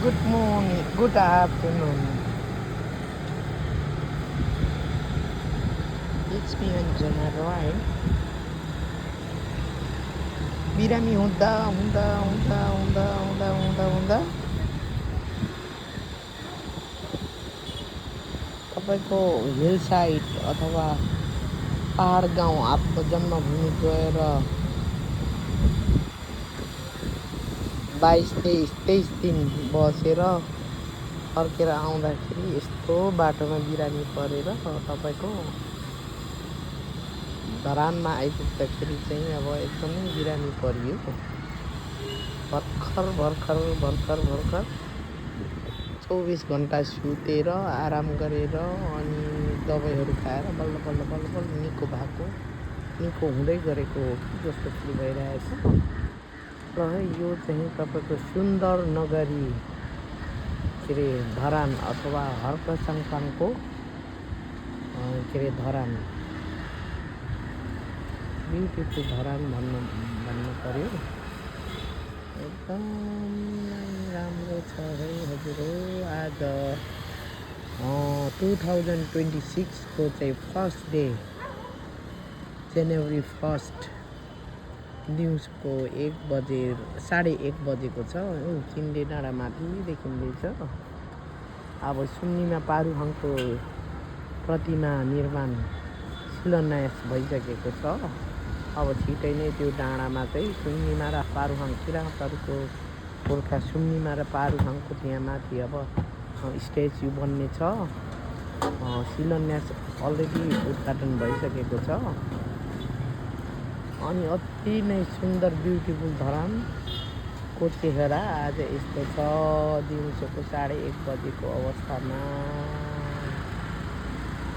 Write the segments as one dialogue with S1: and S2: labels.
S1: Good morning, good afternoon. It's me Anjana Roy. बिरामी हुँदा हुँदा हुँदा हुँदा हुँदा हुँदा हुँदा तपाईँको हिल साइड अथवा पहाड गाउँ आफ्नो जन्मभूमि गएर 22-23 दिन बसेर फर्केर आउँदाखेरि यस्तो बाटोमा बिरामी परेर तपाईँको धरानमा आइपुग्दाखेरि चाहिँ अब एकदमै बिरामी परियो। भर्खर भर्खर भर्खर भर्खर 24 घन्टा सुतेर आराम गरेर अनि दबाईहरू खाएर बल्ल बल्ल बल्ल बल्ल निको भएको, निको हुँदै गरेको हो कि जस्तो फिल भइरहेछ। र यो चाहिँ तपाईँको सुन्दर नगरी के अरे धरान अथवा हर्क साङपाङको के अरे धरान, ब्युटिफुल धरान भन्नु पर्यो। एकदम राम्रो छ है हजुर। आज 2026 को चाहिँ फर्स्ट डे, जनवरी 1 दिउँसोको 1 बजे 1:30 बजेको छ। चिन्डे डाँडा माथि देखिँदैछ। अब सुन्नीमा पारूहाङको प्रतिमा निर्माण शिलान्यास भइसकेको छ। अब छिटै नै त्यो डाँडामा चाहिँ सुन्नीमा र पारूहाङ किराँतहरूको गोर्खा सुन्नीमा र पारूहाङको त्यहाँ माथि अब स्ट्याच्यु बन्ने छ। शिलान्यास अलरेडी उद्घाटन भइसकेको छ। अनि अति नै सुन्दर ब्युटिफुल धरानको चेहरा आज यस्तो छ दिउँसोको 1:30 बजेको अवस्थामा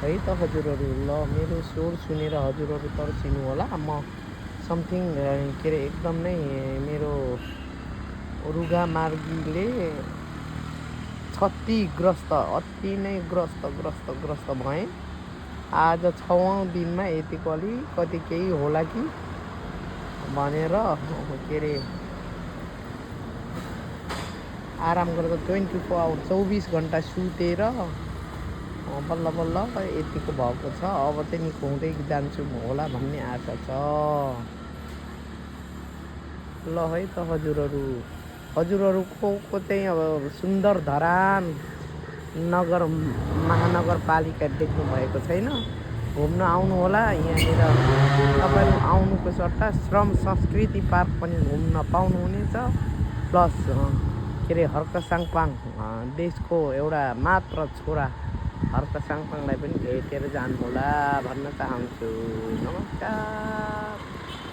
S1: है त हजुरहरू। ल मेरो स्वर सुनेर हजुरहरू तर्सिनु होला। म समथिङ के अरे एकदम नै मेरो रुगा मार्गीले क्षतिग्रस्त, अति नै ग्रस्त भएँ। आज 6औं दिनमा यतिको अलिकति केही होला कि भनेर के अरे आराम गरेर 24 आवर 24 घन्टा सुतेर बल्ल बल्ल यतिको भएको छ। अब चाहिँ निको हुँदै जान्छु होला भन्ने आशा छ। ल है त हजुरहरूको चाहिँ अब सुन्दर धरान नगर महानगरपालिका देख्नु भएको छैन, घुम्न आउनु होला। यहाँनिर तपाईँहरू आउनुको सट्टा श्रम संस्कृति पार्क पनि घुम्न पाउनुहुनेछ। प्लस के अरे हर्क साङपाङ देशको एउटा मात्र छोरा हर्क साङपाङलाई पनि भेटेर जानुहोला भन्न चाहन्छु। नमस्कार।